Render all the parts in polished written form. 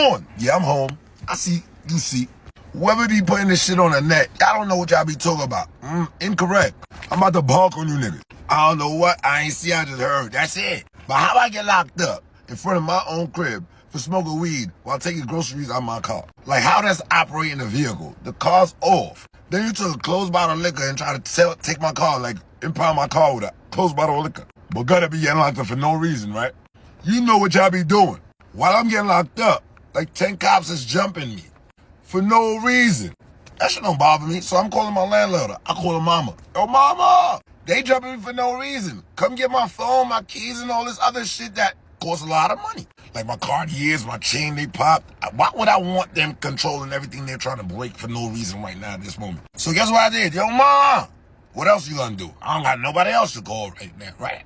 doing? Yeah, I'm home. I see, you see. Whoever be putting this shit on the net, y'all don't know what y'all be talking about. Incorrect. I'm about to bark on you niggas. I don't know what, I ain't see, I just heard. That's it. But how I get locked up in front of my own crib for smoking weed while taking groceries out my car? Like, how that's operating the vehicle? The car's off. Then you took a closed bottle of liquor and try to take my car, like, impound my car with a closed bottle of liquor. But gotta be getting locked up for no reason, right? You know what y'all be doing. While I'm getting locked up, like 10 cops is jumping me for no reason. That shit don't bother me, so I'm calling my landlord. I call her mama. Yo, mama! They jumping me for no reason. Come get my phone, my keys, and all this other shit that costs a lot of money. Like my Cartiers, my chain they popped. Why would I want them controlling everything they're trying to break for no reason right now at this moment? So guess what I did? Yo, mom! What else you gonna do? I don't got nobody else to call right now, right?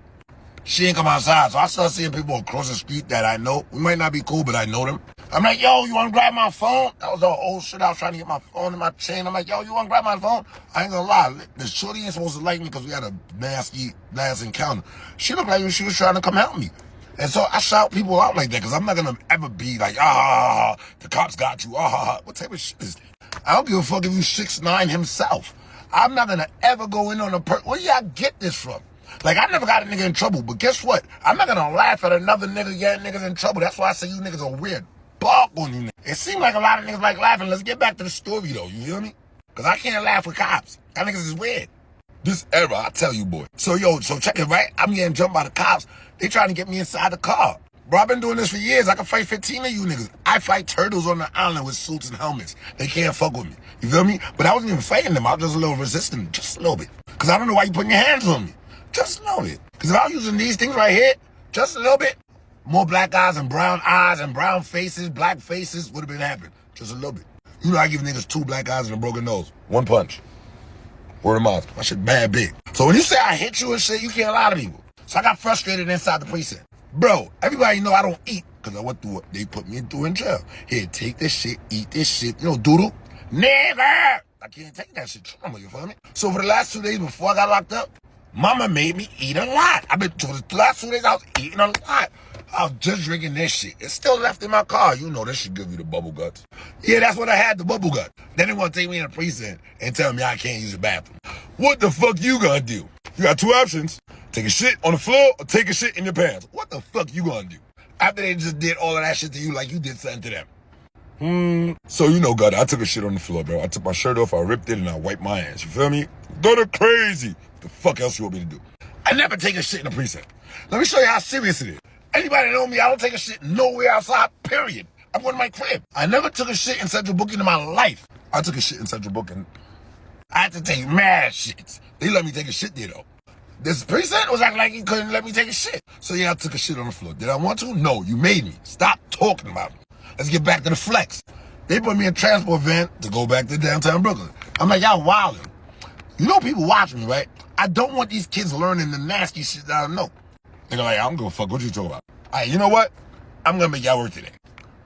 She ain't come outside, so I start seeing people across the street that I know. We might not be cool, but I know them. I'm like, yo, you wanna grab my phone? That was the old shit. I was trying to get my phone and my chain. I'm like, yo, you wanna grab my phone? I ain't gonna lie. The shorty ain't supposed to like me because we had a nasty last encounter. She looked like she was trying to come help me. And so I shout people out like that because I'm not gonna ever be like, the cops got you, What type of shit is that? I don't give a fuck if you 6'9" himself. I'm not gonna ever go in on a where y'all get this from? Like, I never got a nigga in trouble, but guess what? I'm not gonna laugh at another nigga getting niggas in trouble. That's why I say you niggas are weird. Bark on you niggas. It seems like a lot of niggas like laughing. Let's get back to the story, though. You feel me? Because I can't laugh with cops. That niggas is weird. This era, I tell you, boy. So check it, right? I'm getting jumped by the cops. They trying to get me inside the car. Bro, I've been doing this for years. I can fight 15 of you niggas. I fight turtles on the island with suits and helmets. They can't fuck with me. You feel me? But I wasn't even fighting them. I was just a little resistant. Just a little bit. Because I don't know why you putting your hands on me. Just a little bit. Because if I was using these things right here, just a little bit, more black eyes and brown faces, black faces would have been happening. Just a little bit. You know I give niggas 2 black eyes and a broken nose. 1 punch. Word of mouth. My shit bad big. So when you say I hit you and shit, you can't lie to people. So I got frustrated inside the precinct. Bro, everybody know I don't eat because I went through what they put me through in jail. Here, take this shit, eat this shit. You know, doodle? Nigga! I can't take that shit trauma, you feel me? So for the last 2 days before I got locked up, mama made me eat a lot. For the last 2 days, I was eating a lot. I was just drinking this shit. It's still left in my car. You know this should give you the bubble guts. Yeah, that's what I had, the bubble gut. Then they want to take me in a precinct and tell me I can't use the bathroom. What the fuck you gonna do? You got 2 options. Take a shit on the floor or take a shit in your pants. What the fuck you gonna do? After they just did all of that shit to you like you did something to them. So you know, God, I took a shit on the floor, bro. I took my shirt off, I ripped it, and I wiped my ass. You feel me? Go to crazy. What the fuck else you want me to do? I never take a shit in a precinct. Let me show you how serious it is. Anybody know me, I don't take a shit nowhere outside, period. I'm going to my crib. I never took a shit in Central Booking in my life. I took a shit in Central Booking. I had to take mad shits. They let me take a shit there, though. This precinct was acting like he couldn't let me take a shit. So yeah, I took a shit on the floor. Did I want to? No, you made me. Stop talking about me. Let's get back to the flex. They put me in a transport van to go back to downtown Brooklyn. I'm like, y'all wildin'. You know people watch me, right? I don't want these kids learning the nasty shit that I know. They're like, I don't give a fuck what you talking about. All right, you know what? I'm going to make y'all work today.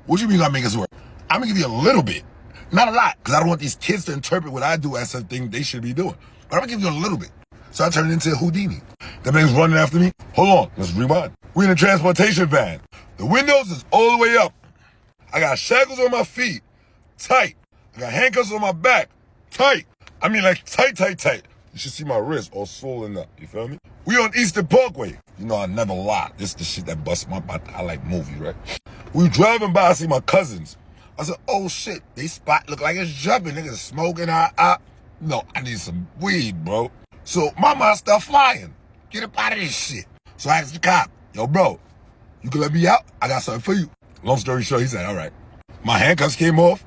What you mean gonna make us work? I'm going to give you a little bit. Not a lot, because I don't want these kids to interpret what I do as something they should be doing. But I'm going to give you a little bit. So I turned into Houdini. That man's running after me. Hold on, let's rewind. We're in a transportation van. The windows is all the way up. I got shackles on my feet. Tight. I got handcuffs on my back. Tight. I mean like tight. You should see my wrist all swollen up. You feel me? We on Eastern Parkway. You know I never lie. This is the shit that busts my butt. I like movies, right? We driving by, I see my cousins. I said, oh shit, they spot look like it's jumping. Niggas smoking. No, I need some weed, bro. So my mind start flying. Get up out of this shit. So I asked the cop, yo, bro, you can let me out? I got something for you. Long story short, he said, all right. My handcuffs came off.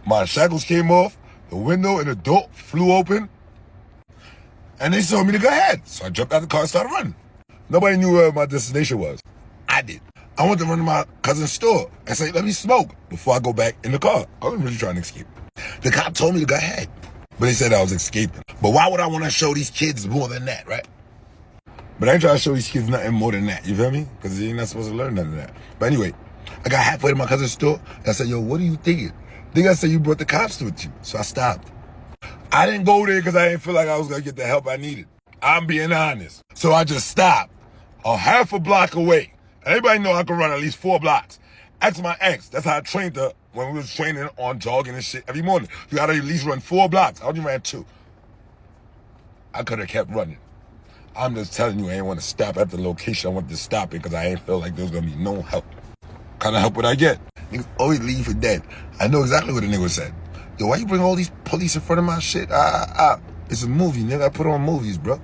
My shackles came off. The window and the door flew open. And they told me to go ahead. So I jumped out the car and started running. Nobody knew where my destination was. I did. I went to run to my cousin's store and say, let me smoke before I go back in the car. I wasn't really trying to escape. The cop told me to go ahead. But they said I was escaping. But why would I want to show these kids more than that, right? But I ain't trying to show these kids nothing more than that. You feel me? Because they're not supposed to learn none of that. But anyway, I got halfway to my cousin's store. And I said, yo, what are you thinking? I said you brought the cops with you. So I stopped. I didn't go there because I didn't feel like I was going to get the help I needed. I'm being honest. So I just stopped a half a block away. And everybody know I can run at least 4 blocks. Ask my ex. That's how I trained her when we was training on jogging and shit every morning. You gotta at least run 4 blocks. I only ran 2. I could have kept running. I'm just telling you, I ain't want to stop at the location I wanted to stop it because I ain't feel like there was gonna be no help. What kind of help would I get? Niggas always leave for dead. I know exactly what the nigga said. Yo, why you bring all these police in front of my shit? It's a movie, nigga. I put on movies, bro.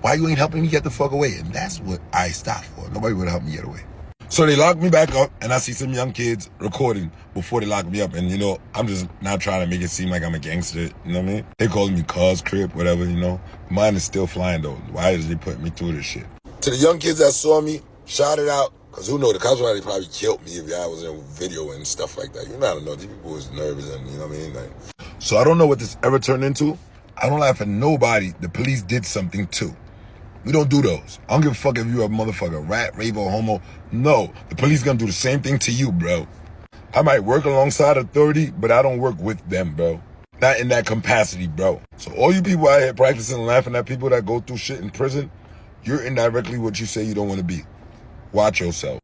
Why you ain't helping me get the fuck away? And that's what I stopped for. Nobody would help me get away. So they locked me back up, and I see some young kids recording before they locked me up. And, you know, I'm just not trying to make it seem like I'm a gangster, you know what I mean? They calling me cuz, crip, whatever, you know? Mine is still flying, though. Why is they putting me through this shit? To the young kids that saw me, shout it out. Because who knows, the cops would probably killed me if I was in video and stuff like that. You know, I don't know. These people was nervous and, you know what I mean? Like, so I don't know what this ever turned into. I don't laugh at nobody the police did something to. We don't do those. I don't give a fuck if you're a motherfucker, rat, rape, or homo. No, the police gonna do the same thing to you, bro. I might work alongside authority, but I don't work with them, bro. Not in that capacity, bro. So all you people out here practicing laughing at people that go through shit in prison, you're indirectly what you say you don't want to be. Watch yourself.